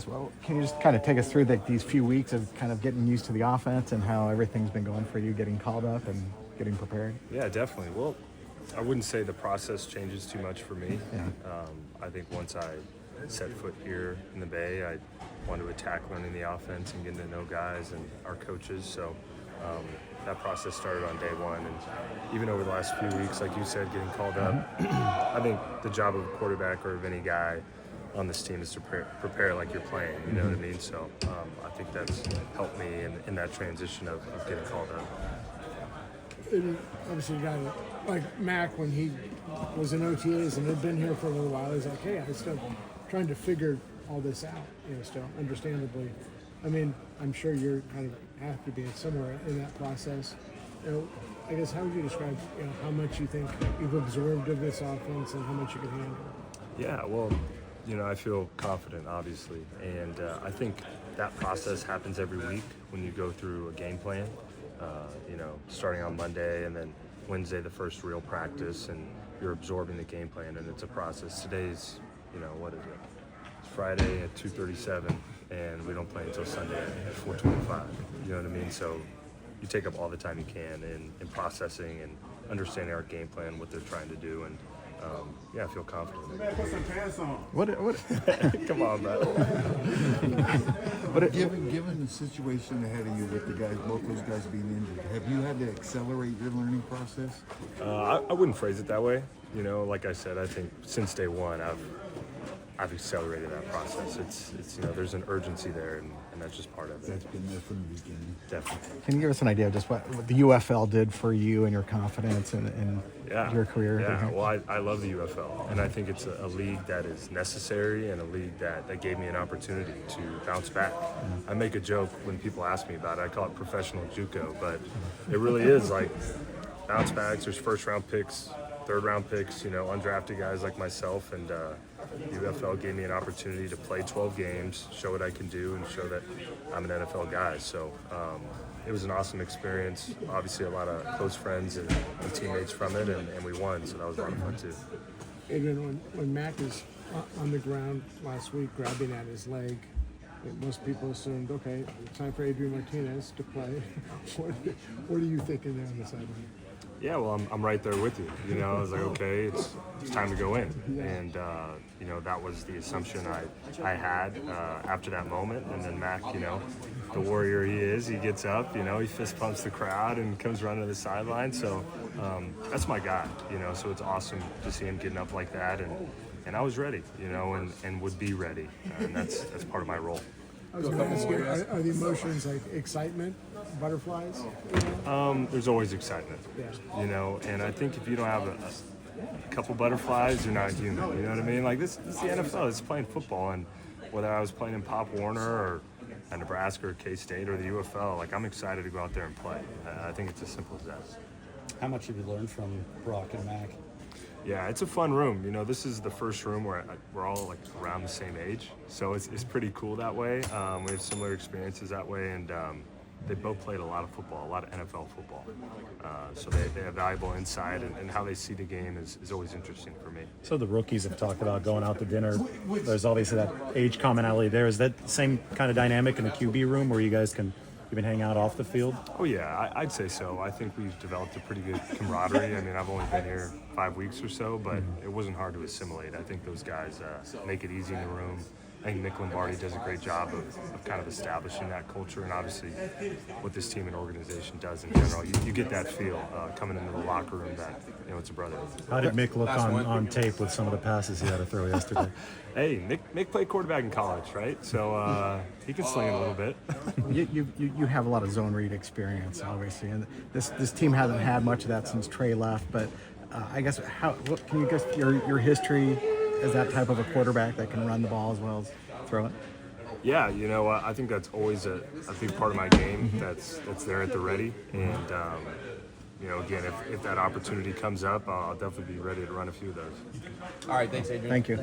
Well, can you just kind of take us through these few weeks of kind of getting used to the offense and how everything's been going for you, getting called up and getting prepared? Yeah, definitely. Well, I wouldn't say the process changes too much for me. Yeah. I think once I set foot here in the Bay, I wanted to attack learning the offense and getting to know guys and our coaches. So that process started on day one. And even over the last few weeks, like you said, getting called up, I think the job of a quarterback or of any guy on this team is to prepare like you're playing, you know what I mean? So I think that's helped me in that transition of getting called up. And obviously, a guy like Mac, when he was in OTAs and had been here for a little while, he's like, hey, I'm still trying to figure all this out, still, understandably. I mean, I'm sure you're kind of have to be somewhere in that process. I guess, how would you describe, how much you think you've absorbed of this offense and how much you can handle? Yeah, well, I feel confident, obviously, and I think that process happens every week when you go through a game plan, starting on Monday and then Wednesday, the first real practice, and you're absorbing the game plan, and it's a process. Today's, what is it? It's Friday at 2:37, and we don't play until Sunday at 4:25, you know what I mean? So you take up all the time you can in processing and understanding our game plan, what they're trying to do, and I feel confident. Put some pants on. What? Come on, man. Given the situation ahead of you with the guys, both those guys being injured, have you had to accelerate your learning process? I wouldn't phrase it that way. Like I said, I think since day one, I've accelerated that process. It's there's an urgency there, and that's just part of it. That's been there from the beginning. Definitely. Can you give us an idea of just what the UFL did for you and your confidence in your career? Yeah, well, I love the UFL, and I think it's a league that is necessary and a league that gave me an opportunity to bounce back. I make a joke when people ask me about it. I call it professional JUCO, but it really is like bounce backs. There's first-round picks, third-round picks, undrafted guys like myself, and UFL gave me an opportunity to play 12 games, show what I can do, and show that I'm an NFL guy. So it was an awesome experience. Obviously, a lot of close friends and teammates from it, and we won, so that was a lot of fun too. Adrian, when Mac is on the ground last week grabbing at his leg, most people assumed, okay, it's time for Adrian Martinez to play. What are you thinking there on the sideline? Yeah, well, I'm right there with you. I was like, okay, it's time to go in, and that was the assumption I had after that moment. And then Mac, the warrior he is, he gets up, he fist pumps the crowd and comes running to the sideline. So that's my guy, So it's awesome to see him getting up like that, and I was ready, and would be ready, and that's part of my role. I was going to ask you, are the emotions like excitement, butterflies? There's always excitement, and I think if you don't have a couple butterflies, you're not human, you know what I mean? Like this is the NFL, it's playing football, and whether I was playing in Pop Warner or at Nebraska or K-State or the UFL, like I'm excited to go out there and play. I think it's as simple as that. How much have you learned from Brock and Mac? Yeah, it's a fun room. This is the first room where we're all like around the same age, so it's pretty cool that way. We have similar experiences that way, and they both played a lot of football, a lot of NFL football. So they have valuable insight, and how they see the game is always interesting for me. So the rookies have talked about going out to dinner. There's obviously that age commonality there. Is that the same kind of dynamic in the QB room where you guys can even hang out off the field? Oh yeah, I'd say so. I think we've developed a pretty good camaraderie. I mean, I've only been here 5 weeks or so, but it wasn't hard to assimilate. I think those guys make it easy in the room. I think Nick Lombardi does a great job of kind of establishing that culture, and obviously what this team and organization does in general. You get that feel coming into the locker room that it's a brotherhood. How did Mick look on tape with some of the passes he had to throw yesterday? Hey, Mick played quarterback in college, right? So he can sling it a little bit. You have a lot of zone read experience, obviously, and this team hasn't had much of that since Trey left. But I guess what can you guess your history as that type of a quarterback that can run the ball as well as throw it? Yeah, I think that's always a big part of my game. That's there at the ready, and again, if that opportunity comes up, I'll definitely be ready to run a few of those. All right, thanks, Adrian. Thank you.